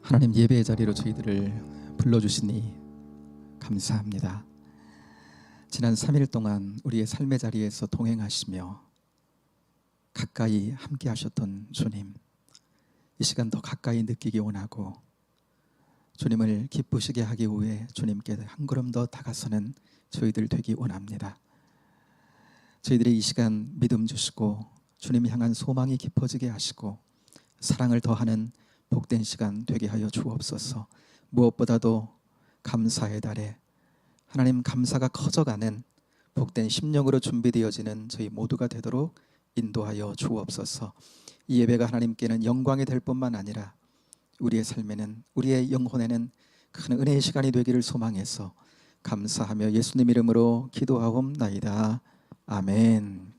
하나님, 예배의 자리로 저희들을 불러주시니 감사합니다. 지난 3일 동안 우리의 삶의 자리에서 동행하시며 가까이 함께 하셨던 주님, 이 시간 더 가까이 느끼기 원하고 주님을 기쁘시게 하기 위해 주님께 한 걸음 더 다가서는 저희들 되기 원합니다. 저희들이 이 시간 믿음 주시고 주님 향한 소망이 깊어지게 하시고 사랑을 더하는 복된 시간 되게 하여 주옵소서. 무엇보다도 감사의 달에 하나님 감사가 커져가는 복된 심령으로 준비되어지는 저희 모두가 되도록 인도하여 주옵소서. 이 예배가 하나님께는 영광이 될 뿐만 아니라 우리의 삶에는, 우리의 영혼에는 큰 은혜의 시간이 되기를 소망해서 감사하며 예수님 이름으로 기도하옵나이다. 아멘.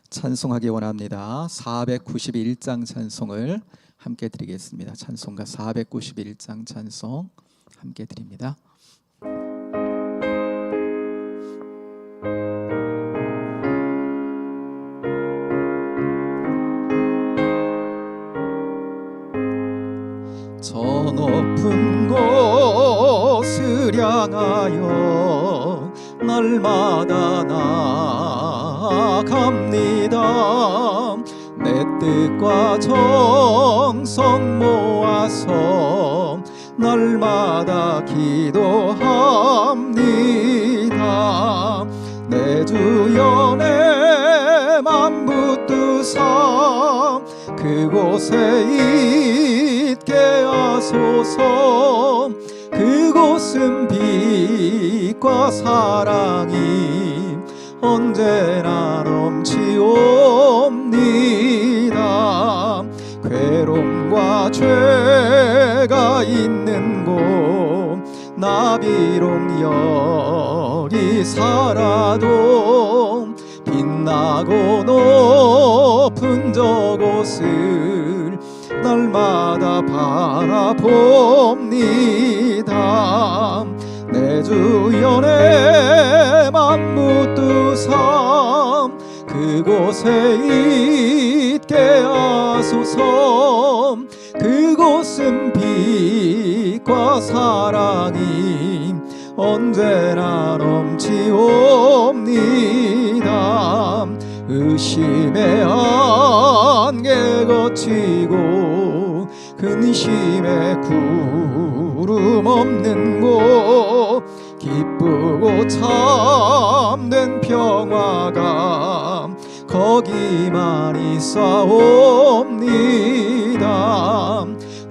찬송하기 원합니다. 491장 찬송을 함께 드리겠습니다. 찬송가 491장 찬송 함께 드립니다. 저 높은 곳을 향하여 날마다 나아갑니다. 내 뜻과 정성 모아서 날마다 기도합니다. 내 주여 내 맘 붙드사 그곳에 있게 하소서. 그곳은 빛과 사랑이 언제나 넘치옵니다. 괴로움과 죄가 있는 곳 나 비록 여기 살아도 빛나고 높은 저곳을 날마다 바라봅니다. 내 주여 내 맘 붙드사 그곳에 있게 하소서. 그곳은 빛과 사랑이 언제나 넘치옵니다. 의심의 안개 거치고 근심의 구름 없는 곳 기쁘고 참된 평화가 거기만 있사옵니다.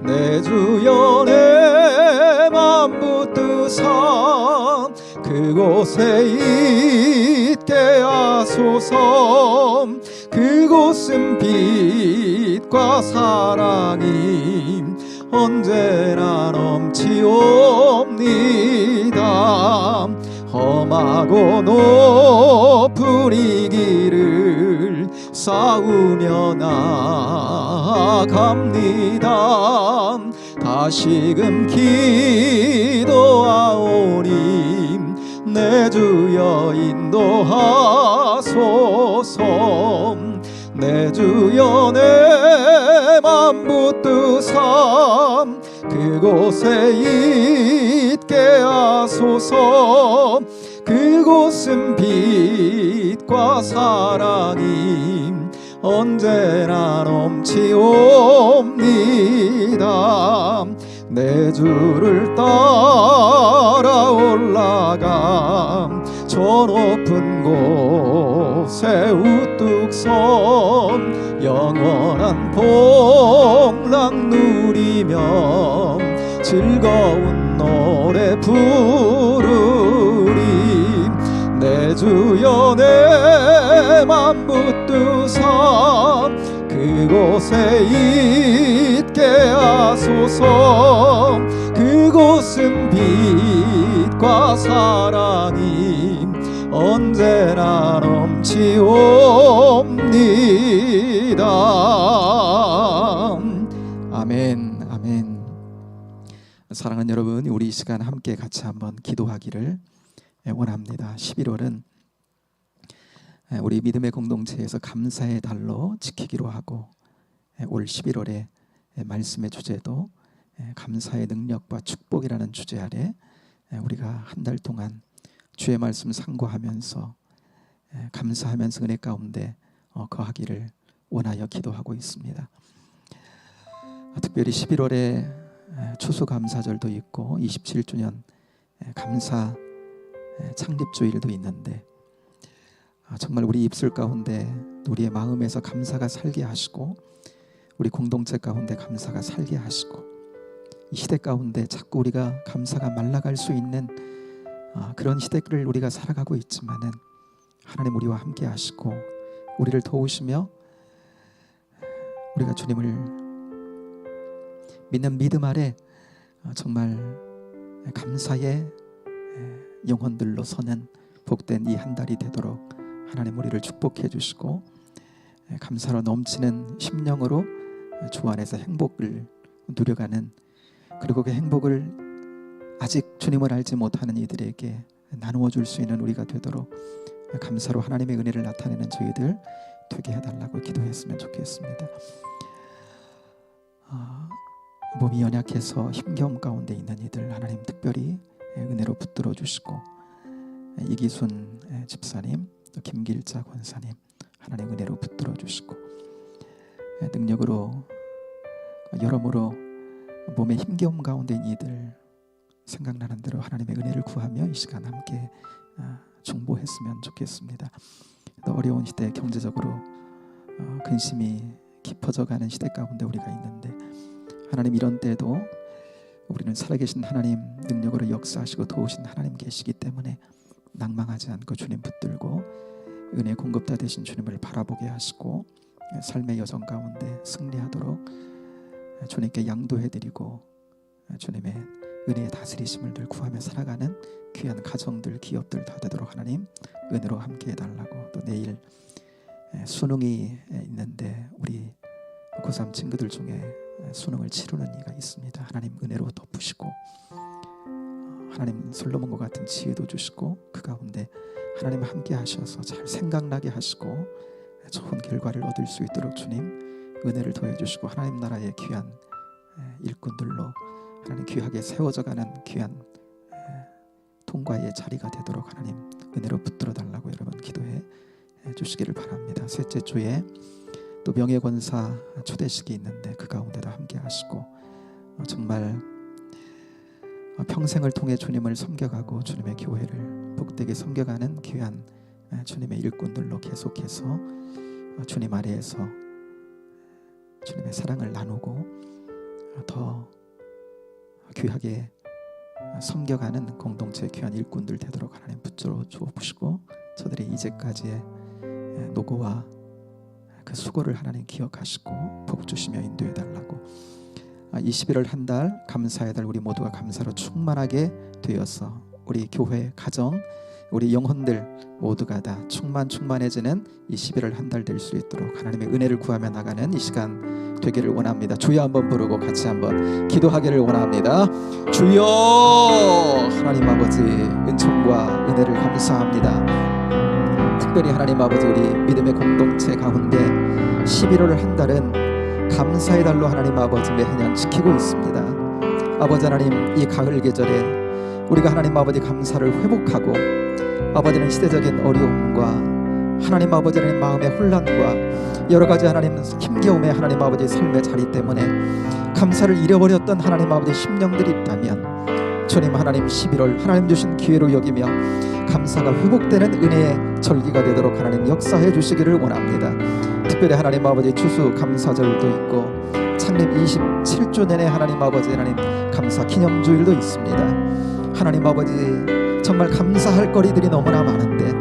내 주여 내 맘 붙드사 그곳에 있게 하소서. 그곳은 빛과 사랑이 언제나 넘치옵니다. 험하고 높은 이 길을 싸우며 나아갑니다. 다시금 기도하오니 내 주여 인도하소서. 내 주여 내 맘 붙드사 그곳에 있게 하소서. 그곳은 빛과 사랑이 언제나 넘치옵니다. 내 주를 따라 올라가 저 높은 곳에 우뚝 선 영원한 복락 누리며 즐거운 노래 부르리. 내 주여 내 맘 붙드사 그곳에 있게 하소서. 그곳은 빛과 사랑이 언제나 넘치옵니다. 아멘, 아멘. 사랑하는 여러분, 우리 이 시간 함께 같이 한번 기도하기를 원합니다. 11월은 우리 믿음의 공동체에서 감사의 달로 지키기로 하고 올 11월에 말씀의 주제도 감사의 능력과 축복이라는 주제 아래 우리가 한 달 동안 주의 말씀 상고하면서 감사하면서 은혜 가운데 거하기를 원하여 기도하고 있습니다. 특별히 11월에 추수감사절도 있고 27주년 감사 창립주일도 있는데 정말 우리 입술 가운데 우리의 마음에서 감사가 살게 하시고 우리 공동체 가운데 감사가 살게 하시고 이 시대 가운데 자꾸 우리가 감사가 말라갈 수 있는 그런 시대를 우리가 살아가고 있지만은 하나님 우리와 함께 하시고 우리를 도우시며 우리가 주님을 믿는 믿음 아래 정말 감사의 영혼들로 서는 복된 이 한 달이 되도록 하나님 우리를 축복해 주시고 감사로 넘치는 심령으로 주 안에서 행복을 누려가는 그리고 그 행복을 아직 주님을 알지 못하는 이들에게 나누어 줄 수 있는 우리가 되도록 감사로 하나님의 은혜를 나타내는 저희들 되게 해달라고 기도했으면 좋겠습니다. 몸이 연약해서 힘겨움 가운데 있는 이들 하나님 특별히 은혜로 붙들어 주시고 이기순 집사님 또 김길자 권사님 하나님 은혜로 붙들어 주시고 능력으로 여러모로 몸에 힘겨움 가운데 있는 이들 생각나는 대로 하나님의 은혜를 구하며 이 시간 함께 중보했으면 좋겠습니다. 또 어려운 시대 경제적으로 근심이 깊어져가는 시대 가운데 우리가 있는데 하나님 이런 때에도 우리는 살아계신 하나님 능력으로 역사하시고 도우신 하나님 계시기 때문에 낭망하지 않고 주님 붙들고 은혜 공급자 되신 주님을 바라보게 하시고 삶의 여정 가운데 승리하도록 주님께 양도해드리고 주님의 은혜의 다스리심을 늘 구하며 살아가는 귀한 가정들 기업들 다 되도록 하나님 은혜로 함께 해달라고 또 내일 수능이 있는데 우리 고3 친구들 중에 수능을 치르는 이가 있습니다. 하나님 은혜로 덮으시고 하나님 솔로몬과 같은 지혜도 주시고 그 가운데 하나님 함께 하셔서 잘 생각나게 하시고 좋은 결과를 얻을 수 있도록 주님 은혜를 더해 주시고 하나님 나라의 귀한 일꾼들로 하나님 귀하게 세워져가는 귀한 통과의 자리가 되도록 하나님 은혜로 붙들어 달라고 여러분 기도해 주시기를 바랍니다. 셋째 주에 또 명예권사 초대식이 있는데 그 가운데도 함께 하시고 정말 평생을 통해 주님을 섬겨가고 주님의 교회를 복되게 섬겨가는 귀한 주님의 일꾼들로 계속해서 주님 아래에서 주님의 사랑을 나누고 더 귀하게 섬겨가는 공동체 귀한 일꾼들 되도록 하나님 붙들어 주옵시고 저들의 이제까지의 노고와 그 수고를 하나님 기억하시고 복 주시며 인도해 달라고 21월 한 달 감사의 달 우리 모두가 감사로 충만하게 되어서 우리 교회 가정 우리 영혼들 모두가 다 충만해지는 이 11월 한 달 될 수 있도록 하나님의 은혜를 구하며 나가는 이 시간 되기를 원합니다. 주여 한번 부르고 같이 한번 기도하기를 원합니다. 주여 하나님 아버지 은총과 은혜를 감사합니다. 특별히 하나님 아버지 우리 믿음의 공동체 가운데 11월 한 달은 감사의 달로 하나님 아버지 매년 지키고 있습니다. 아버지 하나님 이 가을 계절에 우리가 하나님 아버지 감사를 회복하고 아버지는 시대적인 어려움과 하나님 아버지 하나님 마음의 혼란과 여러 가지 하나님 힘겨움의 하나님 아버지 삶의 자리 때문에 감사를 잃어버렸던 하나님 아버지 심령들이 있다면 주님 하나님 11월 하나님 주신 기회로 여기며 감사가 회복되는 은혜의 절기가 되도록 하나님 역사해 주시기를 원합니다. 특별히 하나님 아버지 추수 감사절도 있고 창립 27주년의 하나님 아버지 하나님 감사 기념주일도 있습니다. 하나님 아버지 정말 감사할 거리들이 너무나 많은데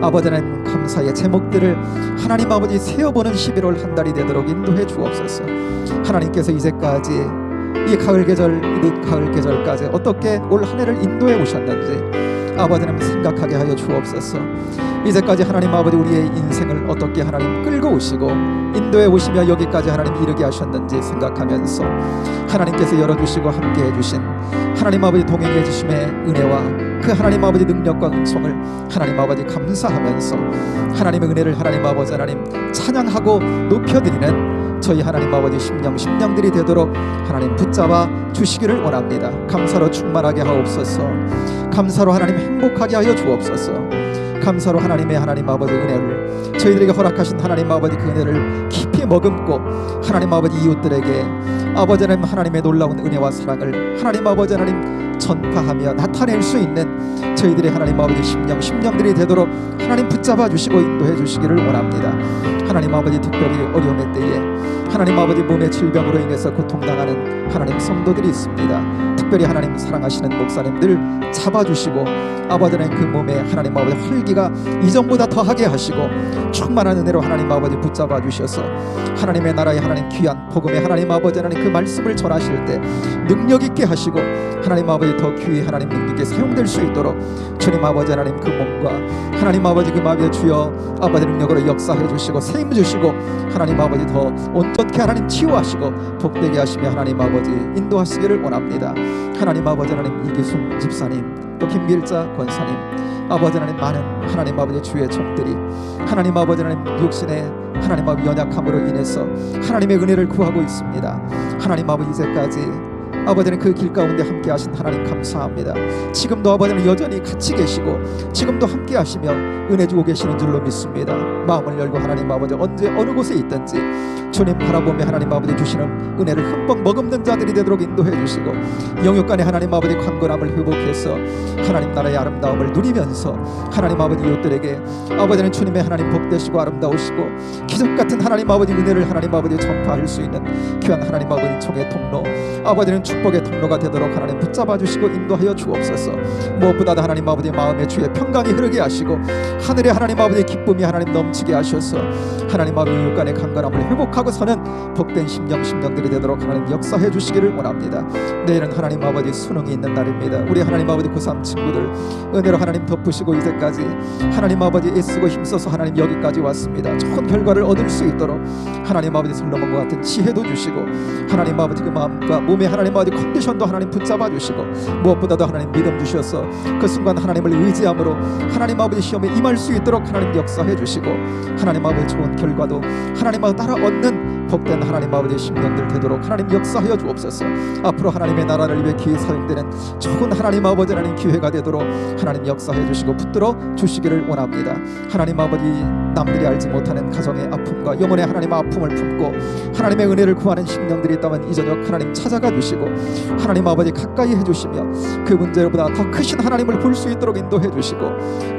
아버지 하나님 감사의 제목들을 하나님 아버지 세어보는 11월 한 달이 되도록 인도해 주옵소서. 하나님께서 이제까지 이 가을 계절 늦 가을 계절까지 어떻게 올 한 해를 인도해 오셨는지 아버지 하나님 생각하게 하여 주옵소서. 이제까지 하나님 아버지 우리의 인생을 어떻게 하나님 끌고 오시고 인도해 오시며 여기까지 하나님 이르게 하셨는지 생각하면서 하나님께서 열어주시고 함께 해주신 하나님 아버지 동행해 주심의 은혜와 그 하나님 아버지 능력과 은총을 하나님 아버지 감사하면서 하나님의 은혜를 하나님 아버지 하나님 찬양하고 높여드리는 저희 하나님 아버지 심령들이 되도록 하나님 붙잡아 주시기를 원합니다. 감사로 충만하게 하옵소서. 감사로 하나님 행복하게 하여 주옵소서. 감사로 하나님 아버지 은혜를 저희들에게 허락하신 하나님 아버지 그 은혜를 깊이 머금고 하나님 아버지 이웃들에게 아버지 하나님의 놀라운 은혜와 사랑을 하나님 아버지 하나님 전파하며 나타낼 수 있는 저희들의 하나님 아버지 심령들이 되도록 하나님 붙잡아 주시고 인도해 주시기를 원합니다. 하나님 아버지 특별히 어려움의 때에 하나님 아버지 몸의 질병으로 인해서 고통당하는 하나님 성도들이 있습니다. 특별히 하나님 사랑하시는 목사님들 잡아주시고 아버지 하나님 그 몸에 하나님 아버지 활기가 이전보다 더하게 하시고 충만한 은혜로 하나님 아버지 붙잡아 주셔서 하나님의 나라의 하나님 귀한 복음의 하나님 아버지 하나님 그 말씀을 전하실 때 능력 있게 하시고 하나님 아버지 더 귀히 하나님 능력 있게 사용될 수 있도록 주님 아버지 하나님 그 몸과 하나님 아버지 그 마음에 주여 아버지 능력으로 역사해 주시고 세임 주시고 하나님 아버지 더 온전케 하나님 치유하시고 복되게 하시며 하나님 아버지 인도하시기를 원합니다. 하나님 아버지 하나님 이기순 집사님 또 김길자 권사님 아버지 하나님 많은 하나님 아버지 주의 종들이 하나님 아버지 하나님 육신의 하나님 아버지 연약함으로 인해서 하나님의 은혜를 구하고 있습니다. 하나님 아버지 이제까지 아버지는 그 길 가운데 함께 하신 하나님 감사합니다. 지금도 아버지는 여전히 같이 계시고 지금도 함께 하시며 은혜 주고 계시는 줄로 믿습니다. 마음을 열고 하나님 아버지 언제 어느 곳에 있든지 주님 바라보며 하나님 아버지 주시는 은혜를 흠뻑 머금는 자들이 되도록 인도해 주시고 영육간의 하나님 아버지 강건함을 회복해서 하나님 나라의 아름다움을 누리면서 하나님 아버지 이웃들에게 아버지는 주님의 하나님 복되시고 아름다우시고 기적같은 하나님 아버지 은혜를 하나님 아버지 전파할 수 있는 귀한 하나님 아버지 총의 통로 아버지는 축복의 통로가 되도록 하나님 붙잡아 주시고 인도하여 주옵소서. 무엇보다도 하나님 아버지 마음에 주의 평강이 흐르게 하시고 하늘의 하나님 아버지의 기쁨이 하나님 넘치게 하셔서 하나님 아버지 육간의 강건함을 회복하고 서는 복된 심령들이 되도록 하나님 역사해 주시기를 원합니다. 내일은 하나님 아버지 수능이 있는 날입니다. 우리 하나님 아버지 고3 친구들 은혜로 하나님 덮으시고 이제까지 하나님 아버지 애쓰고 힘써서 하나님 여기까지 왔습니다. 좋은 결과를 얻을 수 있도록 하나님 아버지 솔로몬과 같은 지혜도 주시고 하나님 아버지 그 마음과 몸의 하나님 아버지 컨디션도 하나님 붙잡아 주시고 무엇보다도 하나님 믿음 주셔서 그 순간 하나님을 의지함으로 하나님 아버지 시험에 임할 수 있도록 하나님 역사해 주시고 하나님 아버지 좋은 결과도 하나님 아버지 따라 얻는 복된 하나님 아버지의 심령들 되도록 하나님 역사하여 주옵소서. 앞으로 하나님의 나라를 위해 기회 사용되는 좋은 하나님 아버지 하나님 기회가 되도록 하나님 역사해 주시고 붙들어 주시기를 원합니다. 하나님 아버지 남들이 알지 못하는 가정의 아픔과 영혼의 하나님 아픔을 품고 하나님의 은혜를 구하는 심령들이 있다면 이 저녁 하나님 찾아가 주시고 하나님 아버지 가까이 해주시며 그 문제보다 더 크신 하나님을 볼 수 있도록 인도해 주시고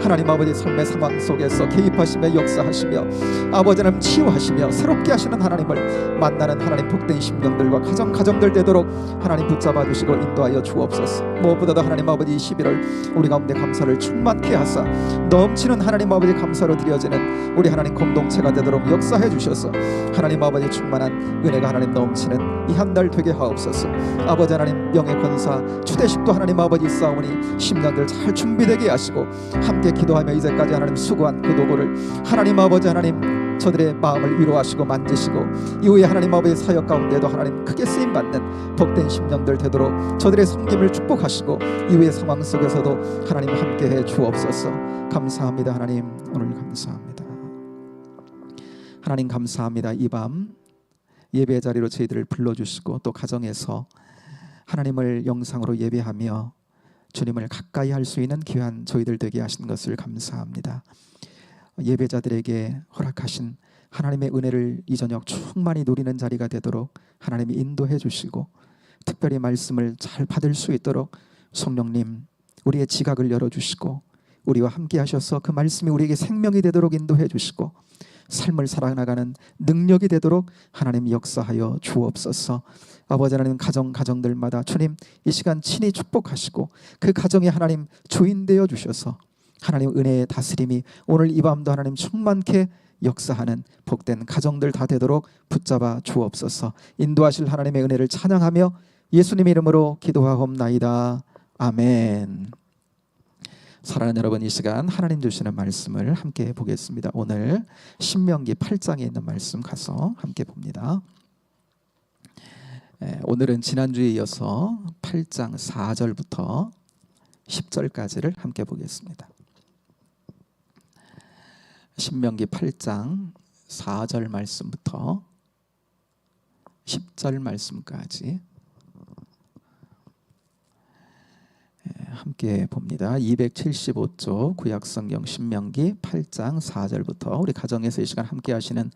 하나님 아버지 삶의 상황 속에서 개입하시며 역사하시며 아버지 하나님 치유하시며 새롭게 하시는 하나님을 만나는 하나님 복된 심령들과 가정들 되도록 하나님 붙잡아 주시고 인도하여 주옵소서. 무엇보다도 하나님 아버지 11월 우리 가운데 감사를 충만케 하사 넘치는 하나님 아버지 감사로 드려지는 우리 하나님 공동체가 되도록 역사해 주셔서 하나님 아버지 충만한 은혜가 하나님 넘치는 이 한 달 되게 하옵소서. 아버지 하나님 명예 권사 추대식도 하나님 아버지 싸우니 심령들 잘 준비되게 하시고 함께 기도하며 이제까지 하나님 수고한 그 도구를 하나님 아버지 하나님 저들의 마음을 위로하시고 만지시고 이후에 하나님 아버지의 사역 가운데도 하나님 크게 쓰임받는 복된 심령들 되도록 저들의 섬김을 축복하시고 이후의 상황 속에서도 하나님 함께해 주옵소서. 감사합니다. 하나님 오늘 감사합니다. 하나님 감사합니다. 이 밤 예배 자리로 저희들을 불러주시고 또 가정에서 하나님을 영상으로 예배하며 주님을 가까이 할 수 있는 귀한 저희들 되게 하신 것을 감사합니다. 예배자들에게 허락하신 하나님의 은혜를 이 저녁 충만히 누리는 자리가 되도록 하나님이 인도해 주시고 특별히 말씀을 잘 받을 수 있도록 성령님 우리의 지각을 열어주시고 우리와 함께 하셔서 그 말씀이 우리에게 생명이 되도록 인도해 주시고 삶을 살아나가는 능력이 되도록 하나님 역사하여 주옵소서. 아버지 하나님 가정들마다 주님 이 시간 친히 축복하시고 그 가정에 하나님 주인 되어 주셔서 하나님 은혜의 다스림이 오늘 이 밤도 하나님 충만케 역사하는 복된 가정들 다 되도록 붙잡아 주옵소서. 인도하실 하나님의 은혜를 찬양하며 예수님의 이름으로 기도하옵나이다. 아멘. 사랑하는 여러분, 이 시간 하나님 주시는 말씀을 함께 보겠습니다. 오늘 신명기 8장에 있는 말씀 가서 함께 봅니다. 오늘은 지난주에 이어서 8장 4절부터 10절까지를 함께 보겠습니다. 신명기 8장 4절 말씀부터 10절 말씀까지 함께 봅니다. 275쪽 구약성경 신명기 8장 4절부터 우리 가정에서 이 시간 함께 하시는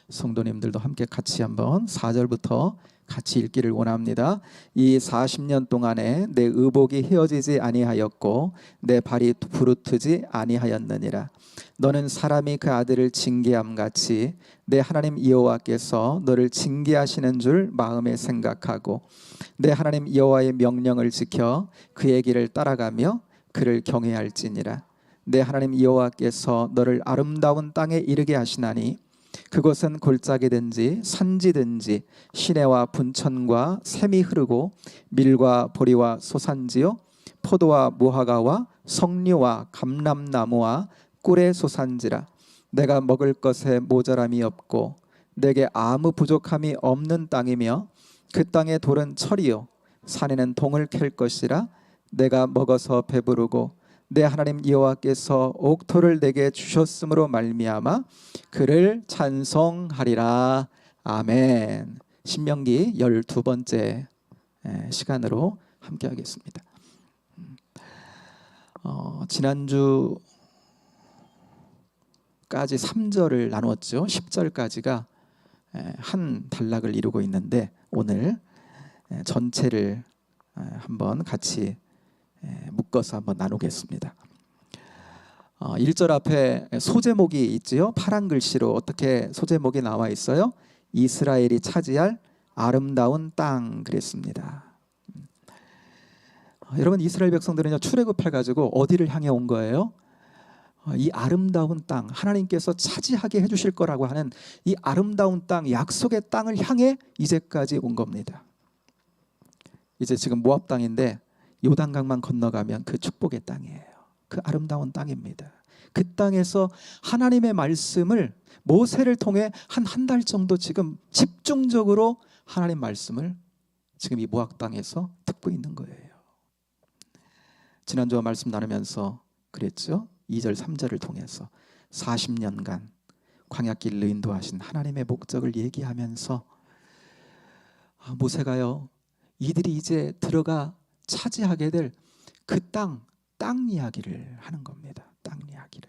성도님들도 함께 같이 한번 4절부터 같이 읽기를 원합니다. 이 40년 동안에 내 의복이 헤어지지 아니하였고 내 발이 부르트지 아니하였느니라. 너는 사람이 그 아들을 징계함 같이 내 하나님 여호와께서 너를 징계하시는 줄 마음에 생각하고 내 하나님 여호와의 명령을 지켜 그의 길을 따라가며 그를 경외할지니라. 내 하나님 여호와께서 너를 아름다운 땅에 이르게 하시나니 그곳은 골짜기든지 산지든지 시내와 분천과 샘이 흐르고 밀과 보리와 소산지요 포도와 무화과와 석류와 감람나무와 꿀의 소산지라. 내가 먹을 것에 모자람이 없고 내게 아무 부족함이 없는 땅이며 그 땅의 돌은 철이요 산에는 동을 캘 것이라. 내가 먹어서 배부르고 내 하나님 여호와께서 옥토를 내게 주셨으므로 말미암아 그를 찬송하리라. 아멘. 신명기 12번째 시간으로 함께 하겠습니다. 지난주까지 3절을 나누었죠. 10절까지가 한 단락을 이루고 있는데 오늘 전체를 한번 같이 묶어서 한번 나누겠습니다. 1절 앞에 소제목이 있지요. 파란 글씨로 어떻게 소제목이 나와 있어요? 이스라엘이 차지할 아름다운 땅 그랬습니다. 여러분 이스라엘 백성들은요 출애굽해가지고 어디를 향해 온 거예요? 이 아름다운 땅 하나님께서 차지하게 해주실 거라고 하는 이 아름다운 땅 약속의 땅을 향해 이제까지 온 겁니다. 이제 지금 모압 땅인데 요단강만 건너가면 그 축복의 땅이에요. 그 아름다운 땅입니다. 그 땅에서 하나님의 말씀을 모세를 통해 한 달 정도 지금 집중적으로 하나님 말씀을 지금 이 모압 땅에서 듣고 있는 거예요. 지난주와 말씀 나누면서 그랬죠. 2절 3절을 통해서 40년간 광야길로 인도하신 하나님의 목적을 얘기하면서 모세가요 이들이 이제 들어가 차지하게 될 그 땅 이야기를 하는 겁니다. 땅 이야기를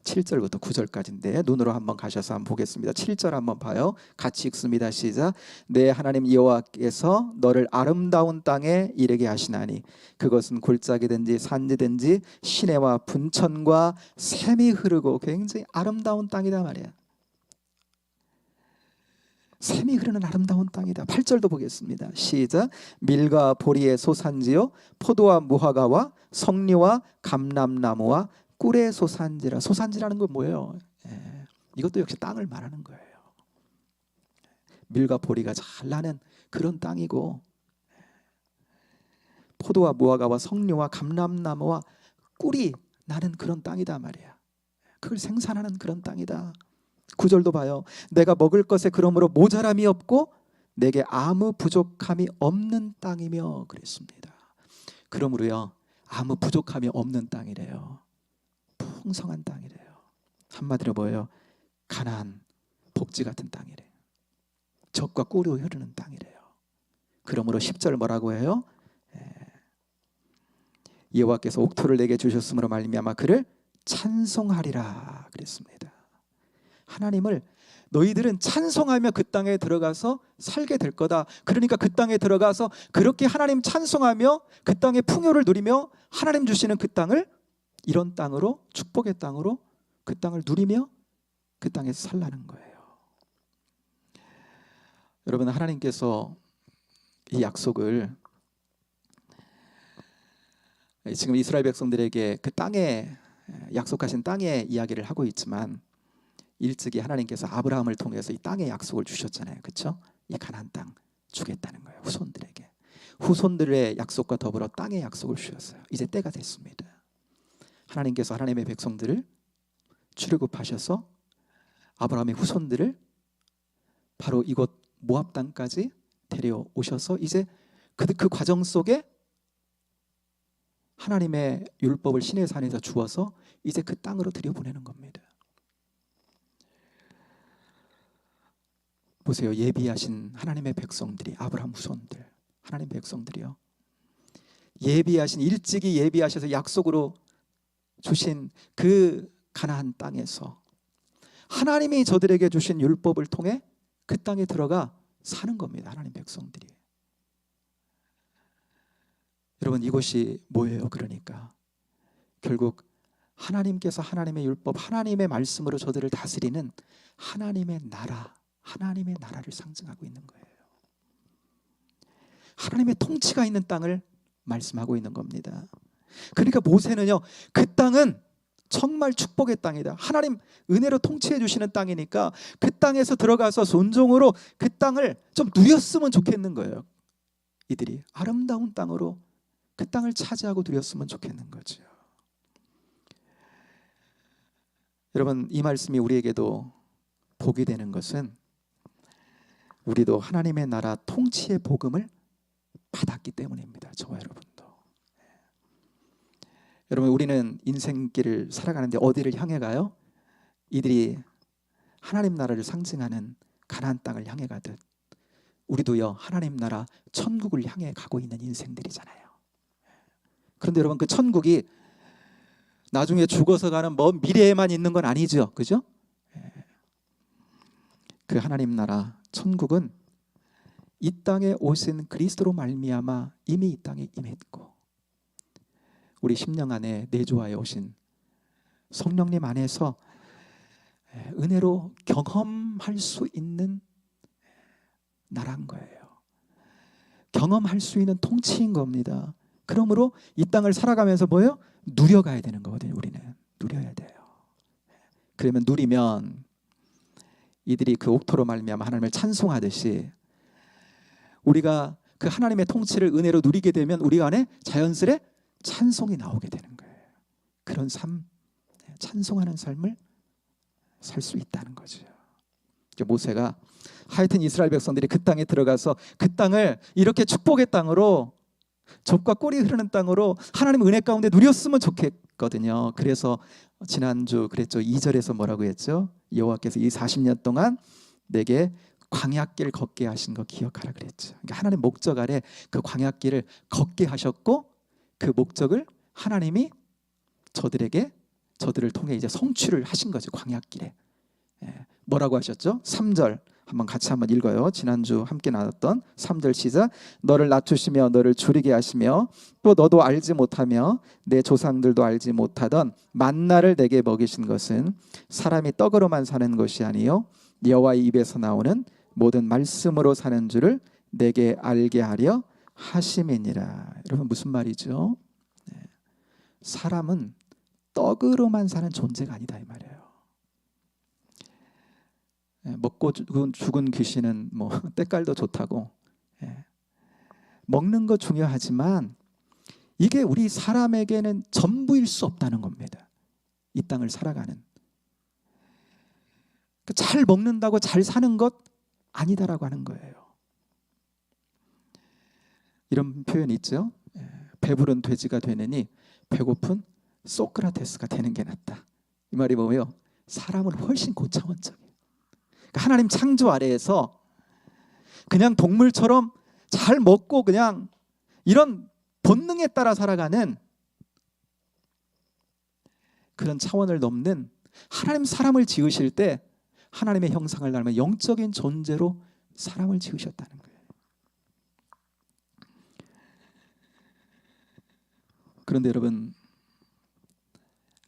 7절부터 9절까지인데 눈으로 한번 가셔서 한번 보겠습니다. 7절 한번 봐요. 같이 읽습니다. 시작. 내 하나님 여호와께서 너를 아름다운 땅에 이르게 하시나니 그것은 골짜기든지 산지든지 시내와 분천과 샘이 흐르고 굉장히 아름다운 땅이다 말이야. 샘이 흐르는 아름다운 땅이다. 8절도 보겠습니다. 시작. 밀과 보리의 소산지요 포도와 무화과와 석류와 감람나무와 꿀의 소산지라. 소산지라는 건 뭐예요? 이것도 역시 땅을 말하는 거예요. 밀과 보리가 잘 나는 그런 땅이고 포도와 무화과와 석류와 감람나무와 꿀이 나는 그런 땅이다 말이야. 그걸 생산하는 그런 땅이다. 9절도 봐요. 내가 먹을 것에 그러므로 모자람이 없고 내게 아무 부족함이 없는 땅이며 그랬습니다. 그러므로요 아무 부족함이 없는 땅이래요. 풍성한 땅이래요. 한마디로 뭐예요? 가나안 복지 같은 땅이래요. 젖과 꿀이 흐르는 땅이래요. 그러므로 10절 뭐라고 해요? 여호와께서 옥토를 내게 주셨으므로 말미암아 그를 찬송하리라 그랬습니다. 하나님을 너희들은 찬송하며 그 땅에 들어가서 살게 될 거다. 그러니까 그 땅에 들어가서 그렇게 하나님 찬송하며 그 땅의 풍요를 누리며 하나님 주시는 그 땅을 이런 땅으로 축복의 땅으로 그 땅을 누리며 그 땅에서 살라는 거예요. 여러분 하나님께서 이 약속을 지금 이스라엘 백성들에게 그 땅에 약속하신 땅의 이야기를 하고 있지만 일찍이 하나님께서 아브라함을 통해서 이 땅의 약속을 주셨잖아요. 그렇죠? 이 가나안 땅 주겠다는 거예요. 후손들에게. 후손들의 약속과 더불어 땅의 약속을 주셨어요. 이제 때가 됐습니다. 하나님께서 하나님의 백성들을 출애굽하셔서 아브라함의 후손들을 바로 이곳 모압 땅까지 데려오셔서 이제 그 과정 속에 하나님의 율법을 시내 산에서 주어서 이제 그 땅으로 들여보내는 겁니다. 보세요. 예비하신 하나님의 백성들이, 아브라함 후손들, 하나님 백성들이요, 예비하신, 일찍이 예비하셔서 약속으로 주신 그 가나안 땅에서 하나님이 저들에게 주신 율법을 통해 그 땅에 들어가 사는 겁니다. 하나님 백성들이. 여러분, 이것이 뭐예요? 그러니까 결국 하나님께서 하나님의 율법, 하나님의 말씀으로 저들을 다스리는 하나님의 나라, 하나님의 나라를 상징하고 있는 거예요. 하나님의 통치가 있는 땅을 말씀하고 있는 겁니다. 그러니까 모세는요, 그 땅은 정말 축복의 땅이다, 하나님 은혜로 통치해 주시는 땅이니까 그 땅에서 들어가서 순종으로 그 땅을 좀 누렸으면 좋겠는 거예요. 이들이 아름다운 땅으로 그 땅을 차지하고 누렸으면 좋겠는 거죠. 여러분, 이 말씀이 우리에게도 복이 되는 것은 우리도 하나님의 나라 통치의 복음을 받았기 때문입니다. 저와 여러분도. 여러분, 우리는 인생길을 살아가는데 어디를 향해 가요? 이들이 하나님 나라를 상징하는 가나안 땅을 향해 가듯 우리도요, 하나님 나라 천국을 향해 가고 있는 인생들이잖아요. 그런데 여러분, 그 천국이 나중에 죽어서 가는 먼 미래에만 있는 건 아니죠. 그죠? 그 하나님 나라 천국은 이 땅에 오신 그리스도로 말미암아 이미 이 땅에 임했고, 우리 심령 안에 내주하여 오신 성령님 안에서 은혜로 경험할 수 있는 나라인 거예요. 경험할 수 있는 통치인 겁니다. 그러므로 이 땅을 살아가면서 뭐예요? 누려가야 되는 거거든요. 우리는 누려야 돼요. 그러면 누리면 이들이 그 옥토로 말미암아 하나님을 찬송하듯이 우리가 그 하나님의 통치를 은혜로 누리게 되면 우리 안에 자연스레 찬송이 나오게 되는 거예요. 그런 삶, 찬송하는 삶을 살 수 있다는 거죠. 모세가 하여튼 이스라엘 백성들이 그 땅에 들어가서 그 땅을 이렇게 축복의 땅으로, 젖과 꿀이 흐르는 땅으로 하나님 은혜 가운데 누렸으면 좋겠거든요. 그래서 지난주 그랬죠. 2절에서 뭐라고 했죠? 여호와께서 이 40년 동안 내게 광야길 걷게 하신 거 기억하라 그랬죠. 그러니까 하나님 목적 아래 그 광야길을 걷게 하셨고, 그 목적을 하나님이 저들을 통해 이제 성취를 하신 거죠. 광야길에. 뭐라고 하셨죠? 3절 한번 같이 한번 읽어요. 지난주 함께 나눴던 3절 시작. 너를 낮추시며 너를 줄이게 하시며 또 너도 알지 못하며 내 조상들도 알지 못하던 만나를 내게 먹이신 것은 사람이 떡으로만 사는 것이 아니요 여호와의 입에서 나오는 모든 말씀으로 사는 줄을 내게 알게 하려 하심이니라. 여러분, 무슨 말이죠? 사람은 떡으로만 사는 존재가 아니다 이 말이에요. 먹고 죽은 귀신은 뭐 때깔도 좋다고, 먹는 거 중요하지만 이게 우리 사람에게는 전부일 수 없다는 겁니다. 이 땅을 살아가는, 잘 먹는다고 잘 사는 것 아니다라고 하는 거예요. 이런 표현이 있죠. 배부른 돼지가 되느니 배고픈 소크라테스가 되는 게 낫다. 이 말이 뭐예요? 사람은 훨씬 고차원적이에요. 그러니까 하나님 창조 아래에서 그냥 동물처럼 잘 먹고 그냥 이런 본능에 따라 살아가는 그런 차원을 넘는, 하나님 사람을 지으실 때 하나님의 형상을 닮은 영적인 존재로 사람을 지으셨다는 거예요. 그런데 여러분,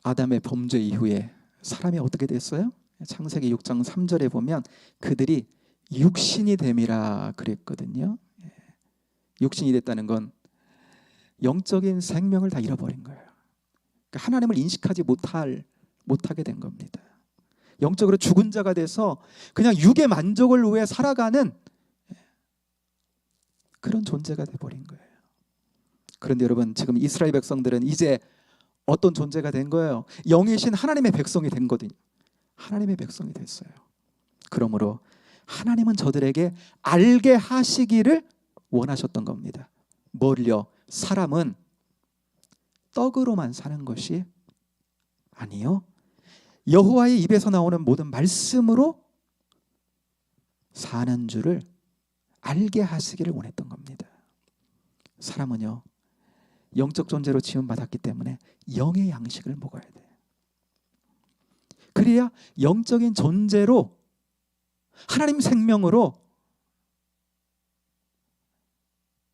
아담의 범죄 이후에 사람이 어떻게 됐어요? 창세기 6장 3절에 보면 그들이 육신이 됨이라 그랬거든요. 육신이 됐다는 건 영적인 생명을 다 잃어버린 거예요. 그러니까 하나님을 인식하지 못하게 된 겁니다. 영적으로 죽은 자가 돼서 그냥 육의 만족을 위해 살아가는 그런 존재가 돼버린 거예요. 그런데 여러분, 지금 이스라엘 백성들은 이제 어떤 존재가 된 거예요? 영이신 하나님의 백성이 된 거거든요. 하나님의 백성이 됐어요. 그러므로 하나님은 저들에게 알게 하시기를 원하셨던 겁니다. 뭘요? 사람은 떡으로만 사는 것이 아니요 여호와의 입에서 나오는 모든 말씀으로 사는 줄을 알게 하시기를 원했던 겁니다. 사람은요, 영적 존재로 지음받았기 때문에 영의 양식을 먹어야 돼요. 그래야 영적인 존재로, 하나님 생명으로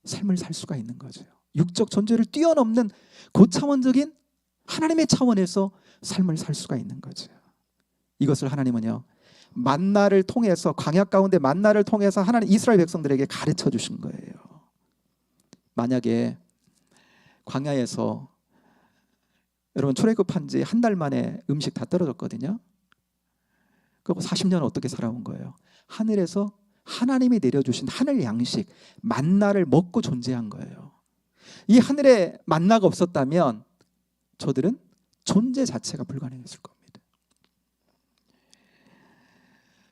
삶을 살 수가 있는 거죠. 육적 존재를 뛰어넘는 고차원적인 하나님의 차원에서 삶을 살 수가 있는 거죠. 이것을 하나님은요, 만나를 통해서, 광야 가운데 만나를 통해서 하나님 이스라엘 백성들에게 가르쳐 주신 거예요. 만약에 광야에서 여러분 출애굽한 지 한 달 만에 음식 다 떨어졌거든요. 그리고 40년 어떻게 살아온 거예요? 하늘에서 하나님이 내려주신 하늘 양식 만나를 먹고 존재한 거예요. 이 하늘에 만나가 없었다면 저들은 존재 자체가 불가능했을 겁니다.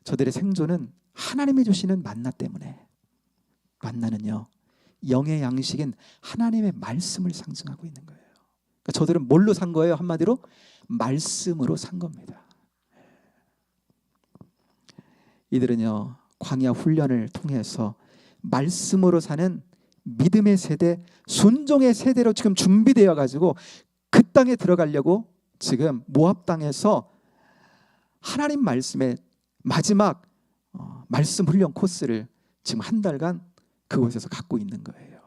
저들의 생존은 하나님이 주시는 만나 때문에, 만나는요, 영의 양식인 하나님의 말씀을 상징하고 있는 거예요. 그러니까 저들은 뭘로 산 거예요? 한마디로 말씀으로 산 겁니다. 이들은요, 광야 훈련을 통해서 말씀으로 사는 믿음의 세대, 순종의 세대로 지금 준비되어 가지고 그 땅에 들어가려고 지금 모압 땅에서 하나님 말씀의 마지막 말씀 훈련 코스를 지금 한 달간 그곳에서 갖고 있는 거예요.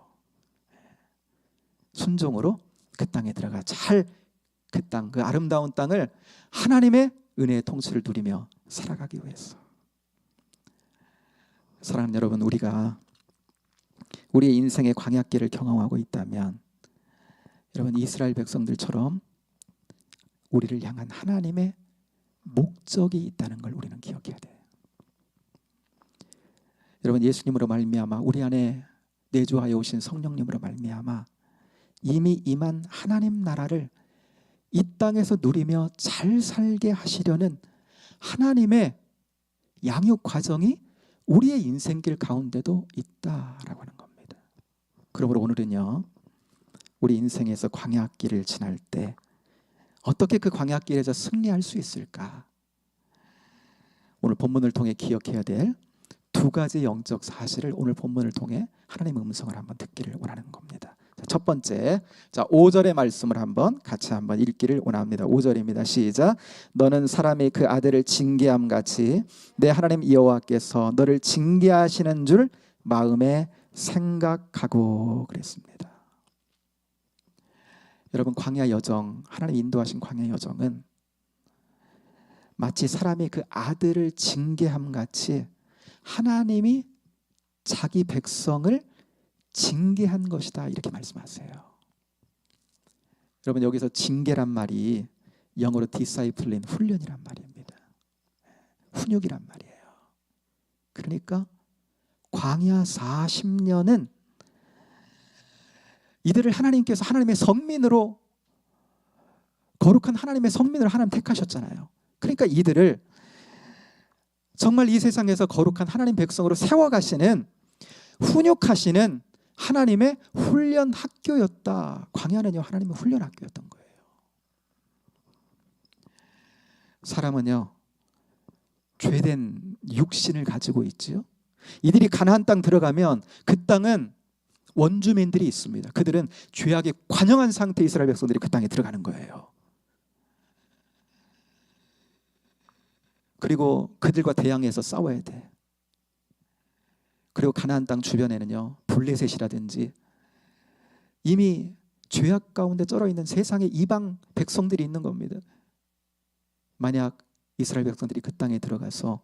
순종으로 그 땅에 들어가 잘 그 땅, 그 아름다운 땅을 하나님의 은혜의 통치를 누리며 살아가기 위해서. 사랑하는 여러분, 우리가 우리의 인생의 광야길을 경험하고 있다면 여러분, 이스라엘 백성들처럼 우리를 향한 하나님의 목적이 있다는 걸 우리는 기억해야 돼요. 여러분, 예수님으로 말미암아 우리 안에 내주하여 오신 성령님으로 말미암아 이미 임한 하나님 나라를 이 땅에서 누리며 잘 살게 하시려는 하나님의 양육 과정이 우리의 인생길 가운데도 있다라고 하는 겁니다. 그러므로 오늘은요, 우리 인생에서 광야길을 지날 때 어떻게 그 광야길에서 승리할 수 있을까? 오늘 본문을 통해 기억해야 될 두 가지 영적 사실을 오늘 본문을 통해 하나님의 음성을 한번 듣기를 원하는 겁니다. 첫 번째, 5절의 말씀을 같이 한번 읽기를 원합니다. 5절입니다. 시작. 너는 사람이 그 아들을 징계함 같이 내 하나님 여호와께서 너를 징계하시는 줄 마음에 생각하고 그랬습니다. 여러분, 광야 여정, 하나님 인도하신 광야 여정은 마치 사람이 그 아들을 징계함 같이 하나님이 자기 백성을 징계한 것이다, 이렇게 말씀하세요. 여러분, 여기서 징계란 말이 영어로 디사이플린, 훈련이란 말입니다. 훈육이란 말이에요. 그러니까 광야 40년은 이들을 하나님께서 하나님의 성민으로, 거룩한 하나님의 성민으로 하나님 택하셨잖아요. 그러니까 이들을 정말 이 세상에서 거룩한 하나님 백성으로 세워가시는, 훈육하시는 하나님의 훈련 학교였다. 광야는요, 하나님의 훈련 학교였던 거예요. 사람은요, 죄된 육신을 가지고 있지요. 이들이 가나안 땅 들어가면 그 땅은 원주민들이 있습니다. 그들은 죄악에 관영한 상태 이스라엘 백성들이 그 땅에 들어가는 거예요. 그리고 그들과 대항해서 싸워야 돼. 그리고 가나안 땅 주변에는요, 블레셋이라든지 이미 죄악 가운데 쩔어 있는 세상의 이방 백성들이 있는 겁니다. 만약 이스라엘 백성들이 그 땅에 들어가서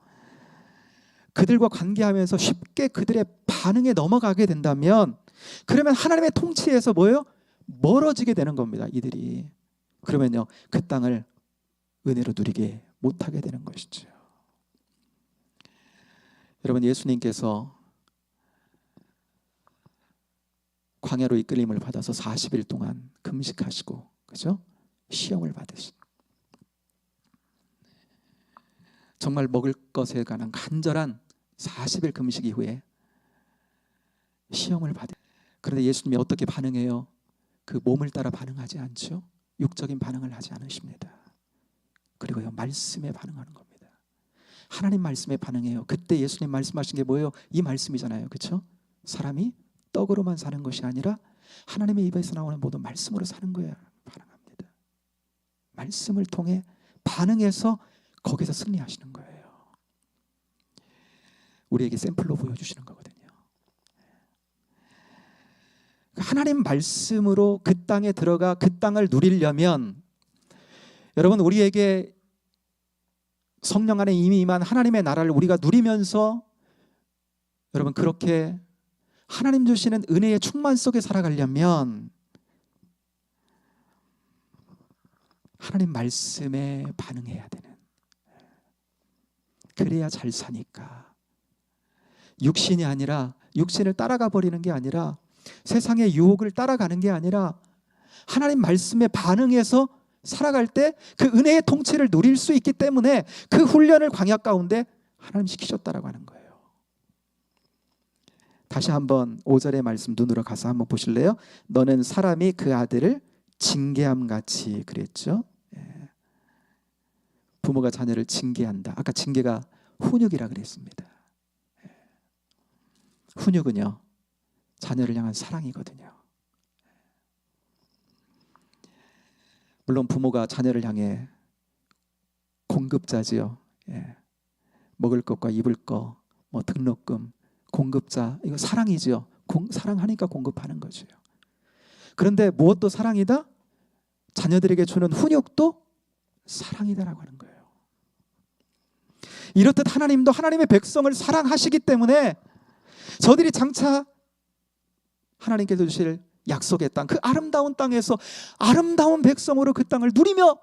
그들과 관계하면서 쉽게 그들의 반응에 넘어가게 된다면, 그러면 하나님의 통치에서 뭐예요? 멀어지게 되는 겁니다. 이들이. 그러면요, 그 땅을 은혜로 누리게 못하게 되는 것이죠. 여러분, 예수님께서 광야로 이끌림을 받아서 40일 동안 금식하시고, 그죠? 시험을 받으신, 정말 먹을 것에 관한 간절한 40일 금식 이후에 시험을 받으. 그런데 예수님이 어떻게 반응해요? 그 몸을 따라 반응하지 않죠. 육적인 반응을 하지 않으십니다. 그리고요, 말씀에 반응하는 겁니다. 하나님 말씀에 반응해요. 그때 예수님 말씀하신 게 뭐예요? 이 말씀이잖아요. 그렇죠? 사람이 떡으로만 사는 것이 아니라 하나님의 입에서 나오는 모든 말씀으로 사는 거예요. 반응합니다. 말씀을 통해 반응해서 거기서 승리하시는 거예요. 우리에게 샘플로 보여주시는 거거든요. 하나님 말씀으로 그 땅에 들어가 그 땅을 누리려면 여러분 우리에게 성령 안에 이미 임한 하나님의 나라를 우리가 누리면서 여러분 그렇게 하나님 주시는 은혜의 충만 속에 살아가려면 하나님 말씀에 반응해야 되는, 그래야 잘 사니까. 육신이 아니라, 육신을 따라가 버리는 게 아니라, 세상의 유혹을 따라가는 게 아니라 하나님 말씀에 반응해서 살아갈 때 그 은혜의 통치를 누릴 수 있기 때문에 그 훈련을 광야 가운데 하나님 시키셨다라고 하는 거예요. 다시 한번 5절의 말씀 눈으로 가서 한번 보실래요? 너는 사람이 그 아들을 징계함 같이 그랬죠. 부모가 자녀를 징계한다. 아까 징계가 훈육이라 그랬습니다. 훈육은요, 자녀를 향한 사랑이거든요. 물론 부모가 자녀를 향해 공급자지요. 먹을 것과 입을 것, 뭐 등록금, 공급자, 이거 사랑이지요. 사랑하니까 공급하는 거죠. 그런데 무엇도 사랑이다? 자녀들에게 주는 훈육도 사랑이다라고 하는 거예요. 이렇듯 하나님도 하나님의 백성을 사랑하시기 때문에 저들이 장차 하나님께서 주실 약속의 땅, 그 아름다운 땅에서 아름다운 백성으로 그 땅을 누리며